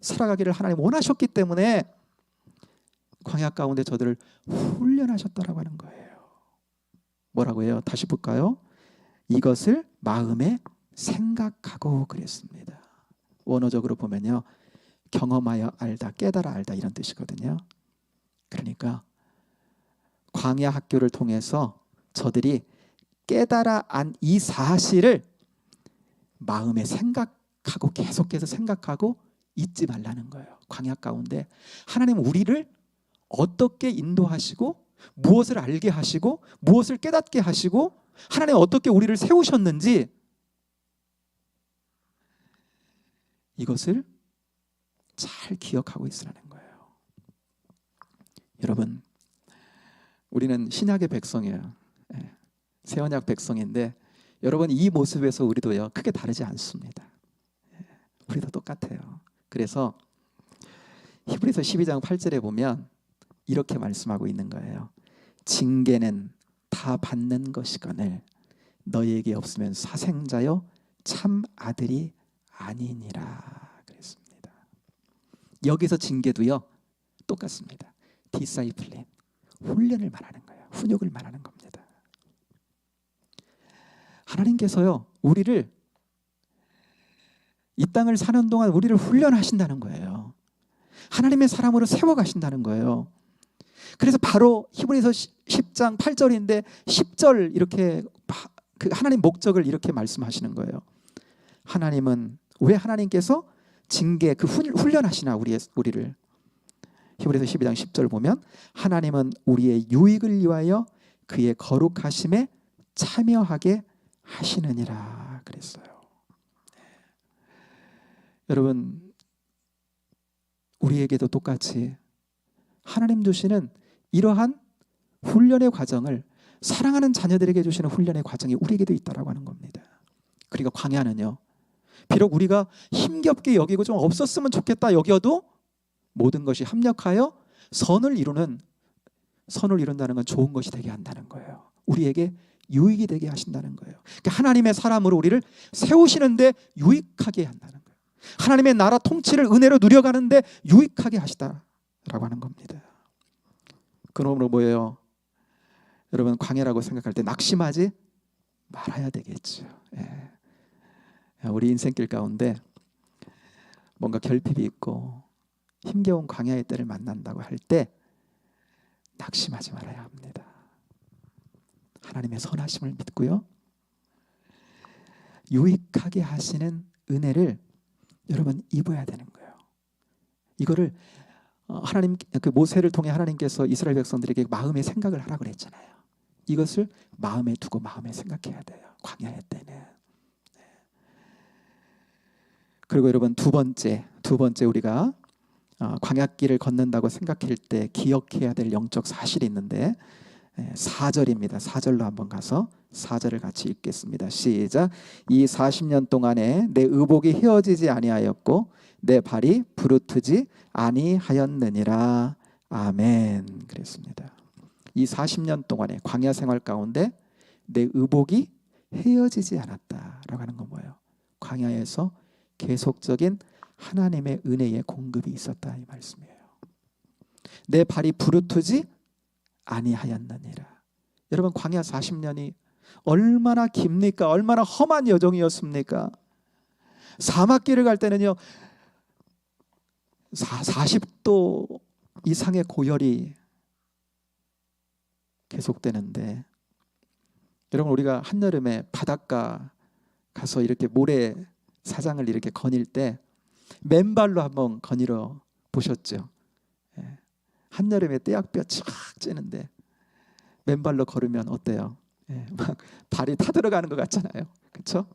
살아가기를 하나님 원하셨기 때문에 광야 가운데 저들을 훈련하셨다라고 하는 거예요. 뭐라고 해요? 다시 볼까요? 이것을 마음에 생각하고 그랬습니다. 원어적으로 보면요, 경험하여 알다, 깨달아 알다 이런 뜻이거든요. 그러니까 광야 학교를 통해서 저들이 깨달아 안 이 사실을 마음에 생각하고 계속해서 생각하고 잊지 말라는 거예요. 광야 가운데 하나님 우리를 어떻게 인도하시고 무엇을 알게 하시고 무엇을 깨닫게 하시고 하나님 어떻게 우리를 세우셨는지 이것을 잘 기억하고 있으라는 거예요. 여러분, 우리는 신약의 백성이에요. 새 언약 백성인데 여러분 이 모습에서 우리도요 크게 다르지 않습니다. 우리도 똑같아요. 그래서 히브리서 12장 8절에 보면 이렇게 말씀하고 있는 거예요. 징계는 다 받는 것이거늘 너희에게 없으면 사생자요 참 아들이 아니니라 그랬습니다. 여기서 징계도요 똑같습니다. 디사이플린, 훈련을 말하는 거예요. 훈육을 말하는 겁니다. 하나님께서요 우리를 이 땅을 사는 동안 우리를 훈련하신다는 거예요. 하나님의 사람으로 세워가신다는 거예요. 그래서 바로 히브리서 10장 8절인데 10절 이렇게 그 하나님 목적을 이렇게 말씀하시는 거예요. 하나님은 왜 하나님께서 징계 그 훈련하시나 우리를. 히브리서 12장 10절 보면 하나님은 우리의 유익을 위하여 그의 거룩하심에 참여하게 하시느니라 그랬어요. 여러분 우리에게도 똑같이 하나님 주시는 이러한 훈련의 과정을 사랑하는 자녀들에게 주시는 훈련의 과정이 우리에게도 있다라고 하는 겁니다. 그러니까 광야는요 비록 우리가 힘겹게 여기고 좀 없었으면 좋겠다 여겨도 모든 것이 합력하여 선을 이룬다는 건 좋은 것이 되게 한다는 거예요. 우리에게 유익이 되게 하신다는 거예요. 그러니까 하나님의 사람으로 우리를 세우시는데 유익하게 한다는 거예요. 하나님의 나라 통치를 은혜로 누려가는데 유익하게 하시다라고 하는 겁니다. 그러므로 뭐예요? 여러분 광야라고 생각할 때 낙심하지 말아야 되겠죠. 우리 인생길 가운데 뭔가 결핍이 있고 힘겨운 광야의 때를 만난다고 할 때 낙심하지 말아야 합니다. 하나님의 선하심을 믿고요. 유익하게 하시는 은혜를 여러분 입어야 되는 거예요. 이거를 하나님 그 모세를 통해 하나님께서 이스라엘 백성들에게 마음의 생각을 하라 그랬잖아요. 이것을 마음에 두고 마음에 생각해야 돼요. 광야의 때는. 그리고 여러분 두 번째 우리가 광야길을 걷는다고 생각할 때 기억해야 될 영적 사실이 있는데 4절입니다. 4절로 한번 가서 4절을 같이 읽겠습니다. 시작. 이 40년 동안에 내 의복이 헤어지지 아니하였고 내 발이 부르트지 아니하였느니라. 아멘. 그랬습니다. 이 40년 동안의 광야 생활 가운데 내 의복이 헤어지지 않았다라고 하는 건 뭐예요? 광야에서 계속적인 하나님의 은혜의 공급이 있었다 이 말씀이에요. 내 발이 부르트지 아니하였느니라. 여러분 광야 40년이 얼마나 깁니까? 얼마나 험한 여정이었습니까? 사막길을 갈 때는요 40도 이상의 고열이 계속되는데, 여러분 우리가 한여름에 바닷가 가서 이렇게 모래 사장을 이렇게 거닐 때 맨발로 한번 거닐어 보셨죠? 한여름에 떼약볕 쫙 쬐는데 맨발로 걸으면 어때요? 막 발이 타들어가는 것 같잖아요. 그렇죠?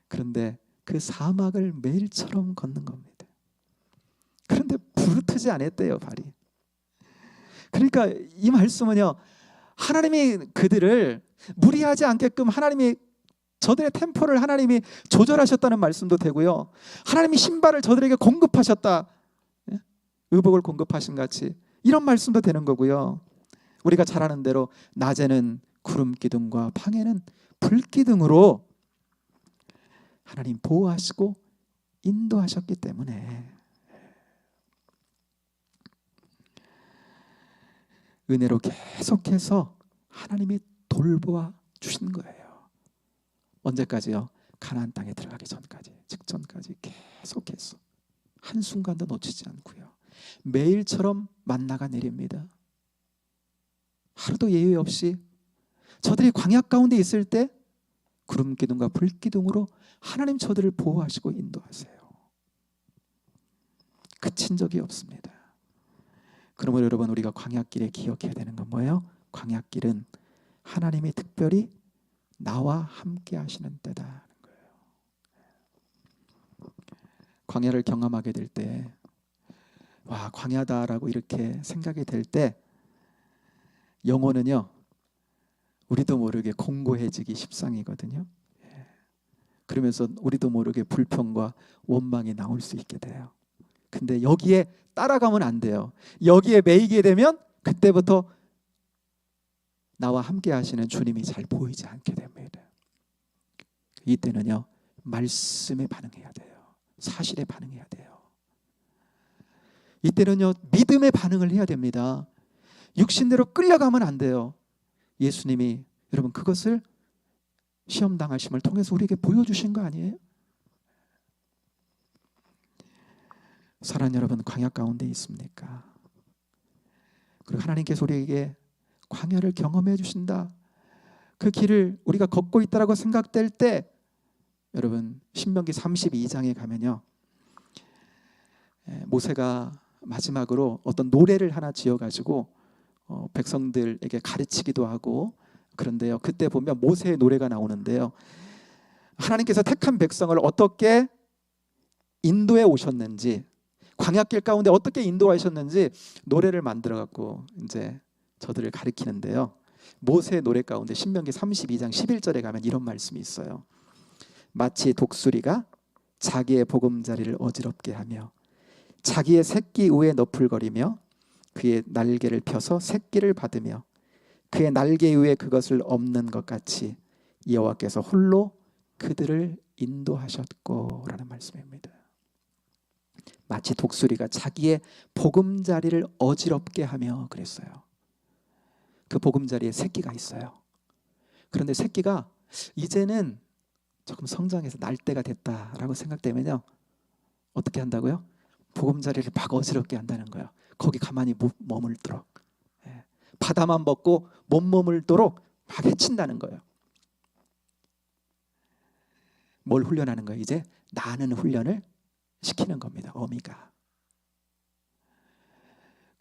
그런데 그 사막을 매일처럼 걷는 겁니다. 그런데 부르트지 않았대요 발이. 그러니까 이 말씀은요 하나님이 그들을 무리하지 않게끔 하나님이 저들의 템포를 하나님이 조절하셨다는 말씀도 되고요, 하나님이 신발을 저들에게 공급하셨다, 의복을 공급하신 같이 이런 말씀도 되는 거고요. 우리가 잘 아는 대로 낮에는 구름 기둥과 밤에는 불 기둥으로 하나님 보호하시고 인도하셨기 때문에 은혜로 계속해서 하나님이 돌보아 주신 거예요. 언제까지요? 가나안 땅에 들어가기 전까지, 직전까지 계속해서 한순간도 놓치지 않고요. 매일처럼 만나가 내립니다. 하루도 예외 없이 저들이 광야 가운데 있을 때 구름 기둥과 불 기둥으로 하나님 저들을 보호하시고 인도하세요. 그친 적이 없습니다. 그러므로 여러분 우리가 광야길에 기억해야 되는 건 뭐예요? 광야길은 하나님이 특별히 나와 함께 하시는 때다는 거예요. 광야를 경험하게 될 때, 와 광야다라고 이렇게 생각이 될 때 영혼은요 우리도 모르게 공고해지기 십상이거든요. 그러면서 우리도 모르게 불평과 원망이 나올 수 있게 돼요. 근데 여기에 따라가면 안 돼요. 여기에 매이게 되면 그때부터 나와 함께 하시는 주님이 잘 보이지 않게 됩니다. 이때는요 말씀에 반응해야 돼요. 사실에 반응해야 돼요. 이때는요 믿음의 반응을 해야 됩니다. 육신대로 끌려가면 안 돼요. 예수님이 여러분 그것을 시험 당하심을 통해서 우리에게 보여주신 거 아니에요? 사랑하는 여러분 광야 가운데 있습니까? 그리고 하나님께서 우리에게 광야를 경험해 주신다, 그 길을 우리가 걷고 있다라고 생각될 때 여러분 신명기 32장에 가면요 모세가 마지막으로 어떤 노래를 하나 지어가지고 백성들에게 가르치기도 하고 그런데요 그때 보면 모세의 노래가 나오는데요, 하나님께서 택한 백성을 어떻게 인도해 오셨는지, 광야길 가운데 어떻게 인도하셨는지 노래를 만들어 갖고 이제 저들을 가르치는데요, 모세의 노래 가운데 신명기 32장 11절에 가면 이런 말씀이 있어요. 마치 독수리가 자기의 보금자리를 어지럽게 하며 자기의 새끼 위에 너풀거리며 그의 날개를 펴서 새끼를 받으며 그의 날개 위에 그것을 엎는 것 같이 여호와께서 홀로 그들을 인도하셨고 라는 말씀입니다. 마치 독수리가 자기의 보금자리를 어지럽게 하며 그랬어요. 그 보금자리에 새끼가 있어요. 그런데 새끼가 이제는 조금 성장해서 날 때가 됐다라고 생각되면요 어떻게 한다고요? 보금자리를 막 어지럽게 한다는 거예요. 거기 가만히 머물도록, 바다만 벗고 못 머물도록 막 해친다는 거예요. 뭘 훈련하는 거예요? 이제 나는 훈련을 시키는 겁니다. 어미가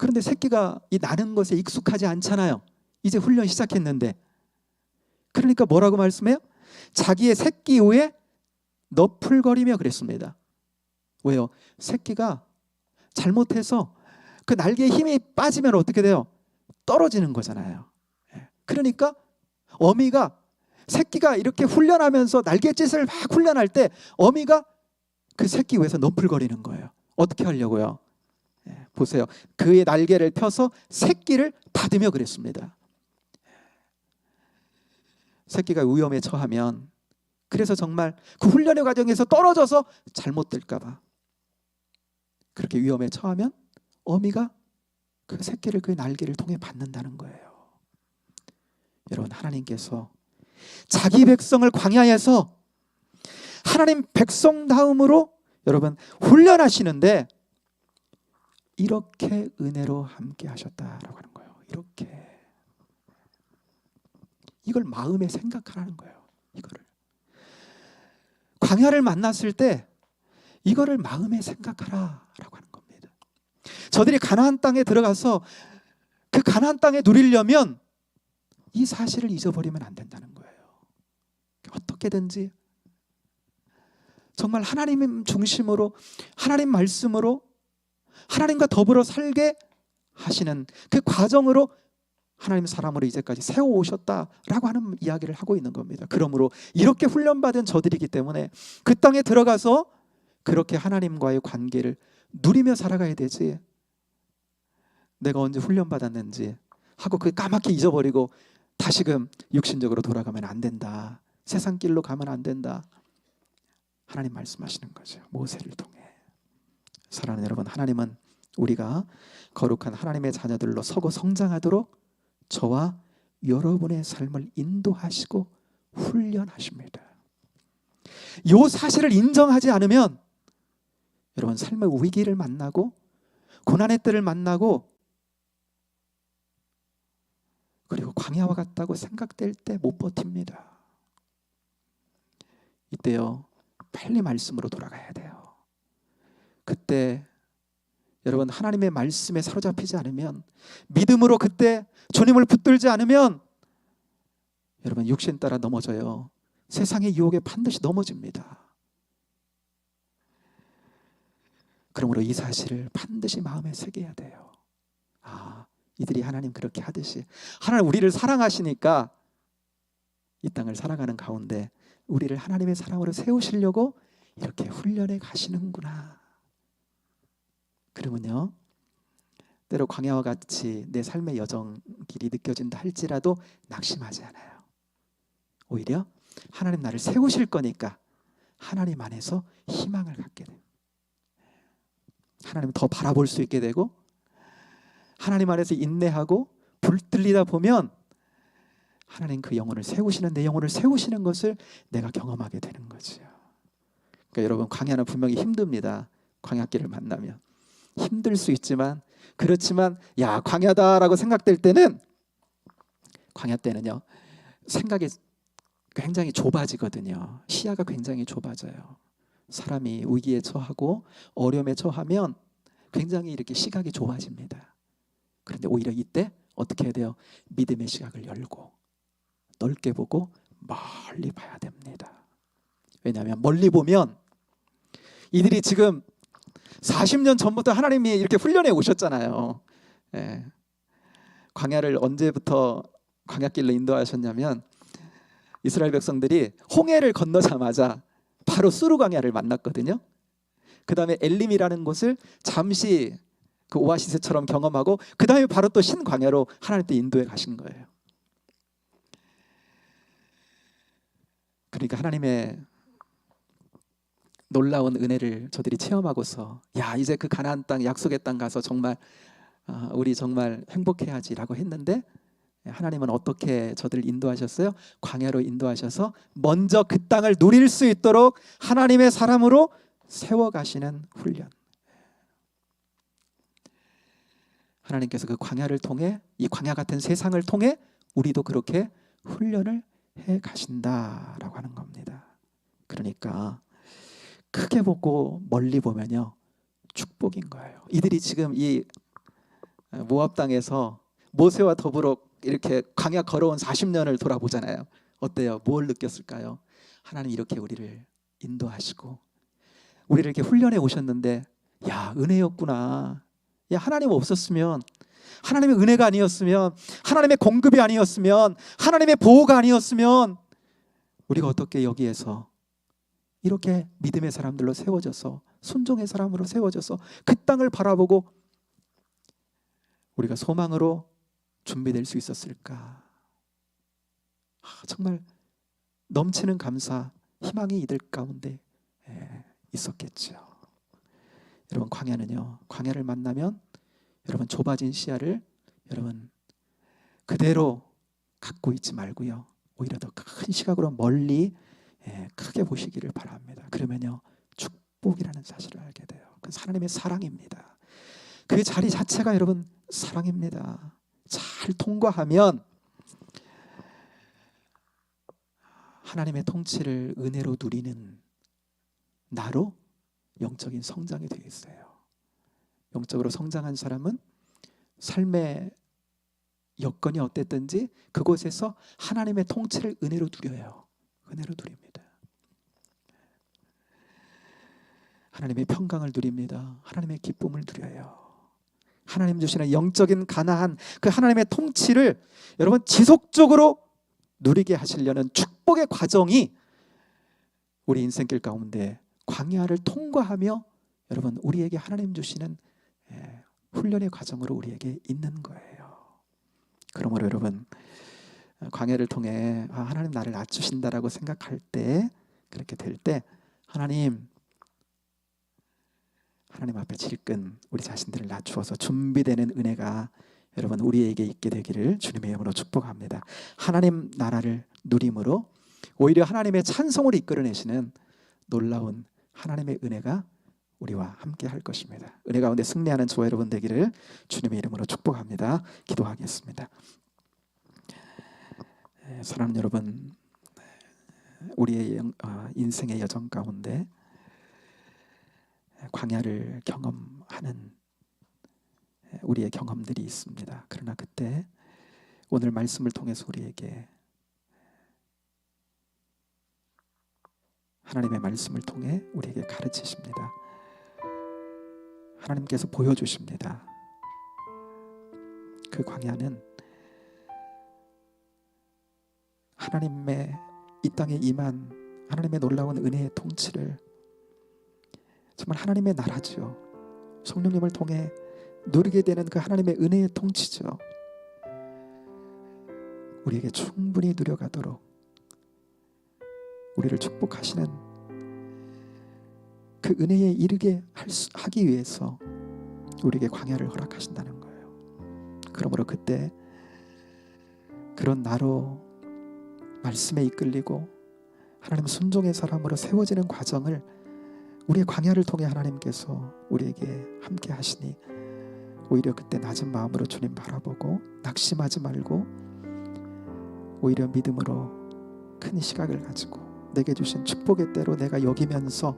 그런데 새끼가 이 나는 것에 익숙하지 않잖아요. 이제 훈련 시작했는데. 그러니까 뭐라고 말씀해요? 자기의 새끼 위에 너풀거리며 그랬습니다. 왜요? 새끼가 잘못해서 그 날개에 힘이 빠지면 어떻게 돼요? 떨어지는 거잖아요. 그러니까 어미가 새끼가 이렇게 훈련하면서 날갯짓을 막 훈련할 때 어미가 그 새끼 위에서 너풀거리는 거예요. 어떻게 하려고요? 보세요. 그의 날개를 펴서 새끼를 받으며 그랬습니다. 새끼가 위험에 처하면, 그래서 정말 그 훈련의 과정에서 떨어져서 잘못될까 봐 그렇게 위험에 처하면 어미가 그 새끼를 그의 날개를 통해 받는다는 거예요. 여러분, 하나님께서 자기 백성을 광야에서 하나님 백성다움으로 여러분 훈련하시는데 이렇게 은혜로 함께 하셨다라고 하는 거예요. 이렇게. 이걸 마음에 생각하라는 거예요. 이거를 광야를 만났을 때 이거를 마음에 생각하라라고 하는 겁니다. 저들이 가나안 땅에 들어가서 그 가나안 땅에 누리려면 이 사실을 잊어버리면 안 된다는 거예요. 어떻게든지 정말 하나님 중심으로, 하나님 말씀으로 하나님과 더불어 살게 하시는 그 과정으로 하나님 사람으로 이제까지 세워오셨다라고 하는 이야기를 하고 있는 겁니다. 그러므로 이렇게 훈련받은 저들이기 때문에 그 땅에 들어가서 그렇게 하나님과의 관계를 누리며 살아가야 되지, 내가 언제 훈련받았는지 하고 그게 까맣게 잊어버리고 다시금 육신적으로 돌아가면 안 된다, 세상 길로 가면 안 된다, 하나님 말씀하시는 거죠. 모세를 통해. 사랑하는 여러분, 하나님은 우리가 거룩한 하나님의 자녀들로 서고 성장하도록 저와 여러분의 삶을 인도하시고 훈련하십니다. 이 사실을 인정하지 않으면 여러분 삶의 위기를 만나고 고난의 때를 만나고 그리고 광야와 같다고 생각될 때 못 버팁니다. 이때요 빨리 말씀으로 돌아가야 돼요. 그때 여러분 하나님의 말씀에 사로잡히지 않으면, 믿음으로 그때 주님을 붙들지 않으면 여러분 육신 따라 넘어져요. 세상의 유혹에 반드시 넘어집니다. 그러므로 이 사실을 반드시 마음에 새겨야 돼요. 아, 이들이 하나님 그렇게 하듯이 하나님 우리를 사랑하시니까 이 땅을 살아가는 가운데 우리를 하나님의 사랑으로 세우시려고 이렇게 훈련해 가시는구나. 그러면요 때로 광야와 같이 내 삶의 여정길이 느껴진다 할지라도 낙심하지 않아요. 오히려 하나님 나를 세우실 거니까 하나님 안에서 희망을 갖게 돼요. 하나님 더 바라볼 수 있게 되고 하나님 안에서 인내하고 불들리다 보면 하나님 그 영혼을 세우시는, 내 영혼을 세우시는 것을 내가 경험하게 되는 거죠. 그러니까 여러분 광야는 분명히 힘듭니다. 광야길을 만나면 힘들 수 있지만, 그렇지만 야 광야다라고 생각될 때는, 광야 때는요 생각이 굉장히 좁아지거든요. 시야가 굉장히 좁아져요. 사람이 위기에 처하고 어려움에 처하면 굉장히 이렇게 시각이 좁아집니다. 그런데 오히려 이때 어떻게 해야 돼요? 믿음의 시각을 열고 넓게 보고 멀리 봐야 됩니다. 왜냐하면 멀리 보면 이들이 지금 40년 전부터 하나님이 이렇게 훈련해 오셨잖아요. 광야를 언제부터 광야길로 인도하셨냐면 이스라엘 백성들이 홍해를 건너자마자 바로 수르 광야를 만났거든요. 그 다음에 엘림이라는 곳을 잠시 그 오아시스처럼 경험하고 그 다음에 바로 또 신광야로 하나님 또 인도해 가신 거예요. 그러니까 하나님의 놀라운 은혜를 저들이 체험하고서 야 이제 그 가나안 땅, 약속의 땅 가서 정말 우리 정말 행복해야지라고 했는데 하나님은 어떻게 저들을 인도하셨어요? 광야로 인도하셔서 먼저 그 땅을 누릴 수 있도록 하나님의 사람으로 세워가시는 훈련. 하나님께서 그 광야를 통해, 이 광야 같은 세상을 통해 우리도 그렇게 훈련을 해 가신다라고 하는 겁니다. 그러니까 크게 보고 멀리 보면요 축복인 거예요. 이들이 지금 이 모압 땅에서 모세와 더불어 이렇게 광야 걸어온 40년을 돌아보잖아요. 어때요? 뭘 느꼈을까요? 하나님 이렇게 우리를 인도하시고 우리를 이렇게 훈련해 오셨는데, 야, 은혜였구나. 야, 하나님 없었으면, 하나님의 은혜가 아니었으면, 하나님의 공급이 아니었으면, 하나님의 보호가 아니었으면 우리가 어떻게 여기에서 이렇게 믿음의 사람들로 세워져서, 순종의 사람으로 세워져서 그 땅을 바라보고 우리가 소망으로 준비될 수 있었을까? 정말 넘치는 감사, 희망이 이들 가운데 있었겠죠. 여러분, 광야는요, 광야를 만나면 여러분 좁아진 시야를 여러분 그대로 갖고 있지 말고요, 오히려 더 큰 시각으로 멀리 크게 보시기를 바랍니다. 그러면요, 축복이라는 사실을 알게 돼요. 그 하나님의 사랑입니다. 그 자리 자체가 여러분 사랑입니다. 잘 통과하면 하나님의 통치를 은혜로 누리는 나로 영적인 성장이 되어 있어요. 영적으로 성장한 사람은 삶의 여건이 어땠든지 그곳에서 하나님의 통치를 은혜로 누려요. 은혜로 누립니다. 하나님의 평강을 누립니다. 하나님의 기쁨을 누려요. 하나님 주시는 영적인 가나안, 그 하나님의 통치를 여러분 지속적으로 누리게 하시려는 축복의 과정이 우리 인생길 가운데 광야를 통과하며 여러분 우리에게 하나님 주시는 훈련의 과정으로 우리에게 있는 거예요. 그러므로 여러분, 광야를 통해 하나님 나를 낮추신다라고 생각할 때, 그렇게 될 때 하나님 앞에 질끈 우리 자신들을 낮추어서 준비되는 은혜가 여러분 우리에게 있게 되기를 주님의 이름으로 축복합니다. 하나님 나라를 누림으로 오히려 하나님의 찬송을 이끌어내시는 놀라운 하나님의 은혜가 우리와 함께 할 것입니다. 은혜 가운데 승리하는 저와 여러분 되기를 주님의 이름으로 축복합니다. 기도하겠습니다. 사랑하는 여러분, 우리의 인생의 여정 가운데 광야를 경험하는 우리의 경험들이 있습니다. 그러나 그때 오늘 말씀을 통해서 우리에게 하나님의 말씀을 통해 우리에게 가르치십니다. 하나님께서 보여주십니다. 그 광야는 하나님의 이 땅에 임한 하나님의 놀라운 은혜의 통치를, 정말 하나님의 나라죠. 성령님을 통해 누리게 되는 그 하나님의 은혜의 통치죠. 우리에게 충분히 누려가도록 우리를 축복하시는 그 은혜에 이르게 하기 위해서 우리에게 광야를 허락하신다는 거예요. 그러므로 그때 그런 나로 말씀에 이끌리고 하나님 순종의 사람으로 세워지는 과정을 우리의 광야를 통해 하나님께서 우리에게 함께 하시니 오히려 그때 낮은 마음으로 주님 바라보고 낙심하지 말고 오히려 믿음으로 큰 시각을 가지고 내게 주신 축복의 때로 내가 여기면서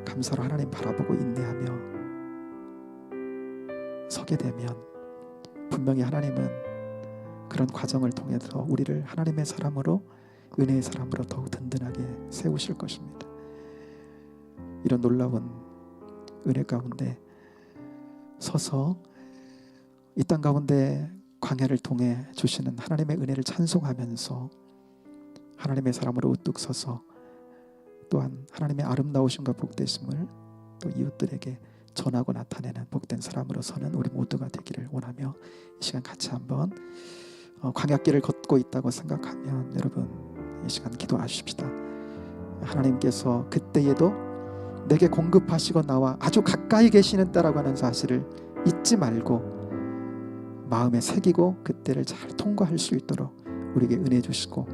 감사로 하나님 바라보고 인내하며 서게 되면 분명히 하나님은 그런 과정을 통해서 우리를 하나님의 사람으로, 은혜의 사람으로 더욱 든든하게 세우실 것입니다. 이런 놀라운 은혜 가운데 서서 이 땅 가운데 광야를 통해 주시는 하나님의 은혜를 찬송하면서 하나님의 사람으로 우뚝 서서 또한 하나님의 아름다우심과 복되심을 또 이웃들에게 전하고 나타내는 복된 사람으로 서는 우리 모두가 되기를 원하며 이 시간 같이 한번 광야길을 걷고 있다고 생각하면 여러분 이 시간 기도하십시다. 하나님께서 그때에도 내게 공급하시고 나와 아주 가까이 계시는 때라고 하는 사실을 잊지 말고 마음에 새기고 그때를 잘 통과할 수 있도록 우리에게 은혜 주시고,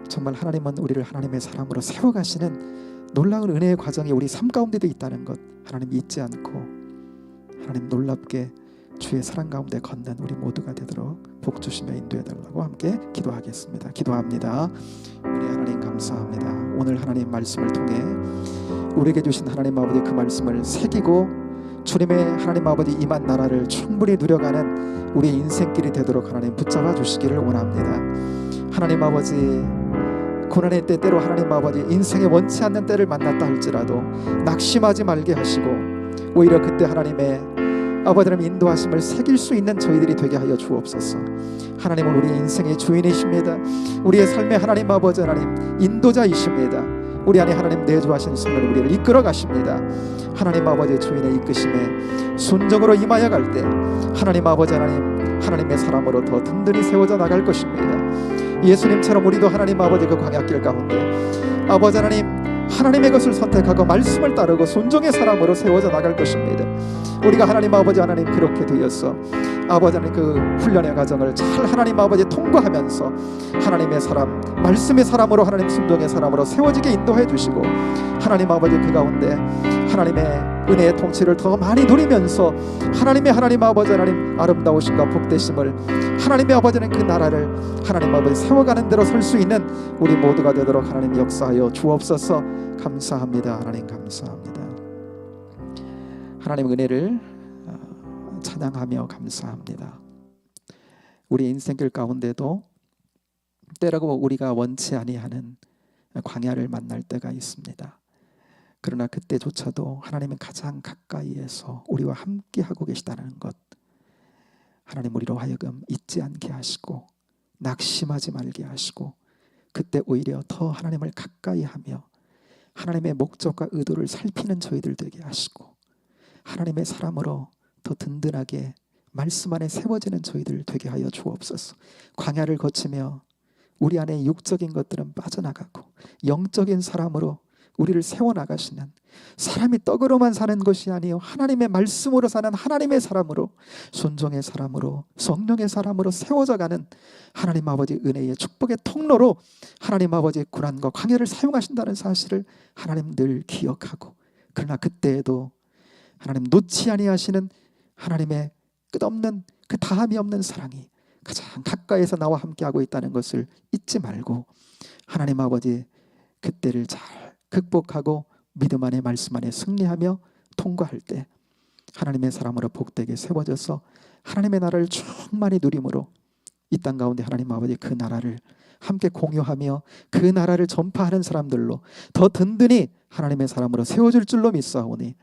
정말 하나님은 우리를 하나님의 사람으로 세워가시는 놀라운 은혜의 과정이 우리 삶 가운데도 있다는 것 하나님 잊지 않고 하나님 놀랍게 주의 사랑 가운데 걷는 우리 모두가 되도록 복 주시며 인도해 달라고 함께 기도하겠습니다. 기도합니다. 우리 하나님 감사합니다. 오늘 하나님 말씀을 통해 우리에게 주신 하나님 아버지 그 말씀을 새기고 주님의 하나님 아버지 임한 나라를 충분히 누려가는 우리의 인생길이 되도록 하나님 붙잡아 주시기를 원합니다. 하나님 아버지, 고난의 때때로 하나님 아버지 인생에 원치 않는 때를 만났다 할지라도 낙심하지 말게 하시고 오히려 그때 하나님의 아버지 하나님 인도하심을 새길 수 있는 저희들이 되게 하여 주옵소서. 하나님은 우리의 인생의 주인이십니다. 우리의 삶의 하나님 아버지 하나님 인도자이십니다. 우리 안에 하나님 내주하신 성령이 우리를 이끌어 가십니다. 하나님 아버지 주인의 이끄심에 순종으로 임하여 갈 때 하나님 아버지 하나님 하나님의 사람으로 더 든든히 세워져 나갈 것입니다. 예수님처럼 우리도 하나님 아버지 그 광야길 가운데 아버지 하나님의 것을 선택하고 말씀을 따르고 순종의 사람으로 세워져 나갈 것입니다. 우리가 하나님 아버지 하나님 그렇게 되어서 아버지 하나님 그 훈련의 과정을 잘 하나님 아버지 통과하면서 하나님의 사람 말씀의 사람으로 하나님 순종의 사람으로 세워지게 인도해 주시고 하나님 아버지 그 가운데 하나님의 은혜의 통치를 더 많이 누리면서 하나님의 하나님 아버지 하나님 아름다우심과 복되심을 하나님의 아버지 하나님 그 나라를 하나님 아버지 세워가는 대로 설 수 있는 우리 모두가 되도록 하나님 역사하여 주옵소서. 감사합니다. 하나님 감사합니다. 하나님의 은혜를 찬양하며 감사합니다. 우리 인생길 가운데도 때라고 우리가 원치 아니하는 광야를 만날 때가 있습니다. 그러나 그때조차도 하나님은 가장 가까이에서 우리와 함께하고 계시다는 것, 하나님 우리로 하여금 잊지 않게 하시고 낙심하지 말게 하시고 그때 오히려 더 하나님을 가까이 하며 하나님의 목적과 의도를 살피는 저희들 되게 하시고 하나님의 사람으로 더 든든하게 말씀 안에 세워지는 저희들 되게 하여 주옵소서. 광야를 거치며 우리 안에 육적인 것들은 빠져나가고 영적인 사람으로 우리를 세워나가시는, 사람이 떡으로만 사는 것이 아니요 하나님의 말씀으로 사는 하나님의 사람으로, 순종의 사람으로, 성령의 사람으로 세워져가는 하나님 아버지 은혜의 축복의 통로로 하나님 아버지의 고난과 광야를 사용하신다는 사실을 하나님 늘 기억하고, 그러나 그때에도 하나님 놓지 아니하시는 하나님의 끝없는 그 다함이 없는 사랑이 가장 가까이에서 나와 함께하고 있다는 것을 잊지 말고 하나님 아버지 그때를 잘 극복하고 믿음 안에 말씀 안에 승리하며 통과할 때 하나님의 사람으로 복되게 세워져서 하나님의 나라를 충만히 누림으로 이 땅 가운데 하나님 아버지 그 나라를 함께 공유하며 그 나라를 전파하는 사람들로 더 든든히 하나님의 사람으로 세워질 줄로 믿사오니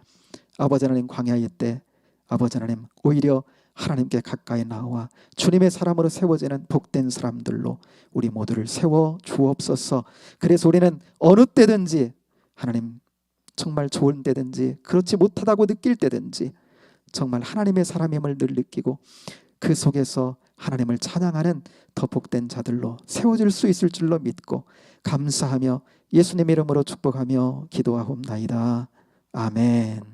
아버지 하나님 광야의 때 아버지 하나님 오히려 하나님께 가까이 나와 주님의 사람으로 세워지는 복된 사람들로 우리 모두를 세워 주옵소서. 그래서 우리는 어느 때든지 하나님 정말 좋은 때든지 그렇지 못하다고 느낄 때든지 정말 하나님의 사람임을 늘 느끼고 그 속에서 하나님을 찬양하는 더 복된 자들로 세워질 수 있을 줄로 믿고 감사하며 예수님 이름으로 축복하며 기도하옵나이다. 아멘.